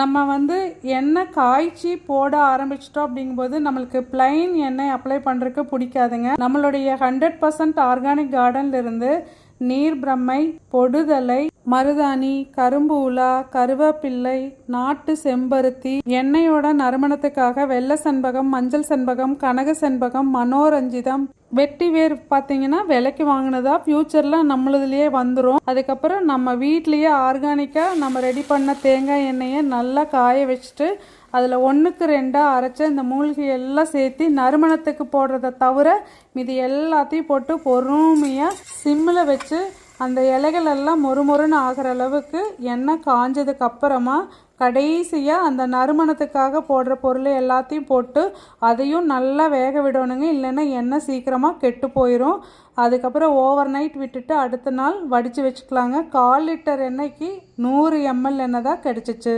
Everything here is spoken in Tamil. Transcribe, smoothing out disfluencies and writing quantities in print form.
நம்ம வந்து எண்ணெய் காய்ச்சி போட ஆரம்பிச்சிட்டோம் அப்படிங்கும்போது நம்மளுக்கு பிளைன் எண்ணெய் அப்ளை பண்ணுறதுக்கு பிடிக்காதுங்க. நம்மளுடைய 100% ஆர்கானிக் கார்டன்ல இருந்து நீர் பிரம்மை, பொடுதலை, மருதாணி, கரும்பு உலா, கருவேப்பிள்ளை, நாட்டு செம்பருத்தி, எண்ணெயோட நறுமணத்துக்காக வெள்ளை செண்பகம், மஞ்சள் செண்பகம், கனக செண்பகம், மனோரஞ்சிதம், வெட்டி வேர் பார்த்தீங்கன்னா விலைக்கு வாங்கினதா ஃப்யூச்சரில் நம்மளதுலேயே வந்துடும். அதுக்கப்புறம் நம்ம வீட்லேயே ஆர்கானிக்காக நம்ம ரெடி பண்ண தேங்காய் எண்ணெயை நல்லா காய வச்சுட்டு அதில் 1க்கு 2 அரைச்ச இந்த மூலிகை எல்லாம் சேர்த்து நறுமணத்துக்கு போடுறத தவிர மீதி எல்லாத்தையும் போட்டு பொறுமையாக சிம்மில் வச்சு அந்த இலைகள் எல்லாம் மொறுமொறுன்னு ஆகிற அளவுக்கு எண்ணெய் காஞ்சதுக்கு அப்புறமா கடைசியாக அந்த நறுமணத்துக்காக போடுற பொருள் எல்லாத்தையும் போட்டு அதையும் நல்லா வேக விடணுங்க. இல்லைன்னா எண்ணெய் சீக்கிரமாக கெட்டு போயிடும். அதுக்கப்புறம் ஓவர் நைட் விட்டுட்டு அடுத்த நாள் வடித்து வச்சுக்கலாங்க. 1/4 லிட்டர் எண்ணெய்க்கு 100 ml எண்ணெய் தான் கிடச்சிச்சு.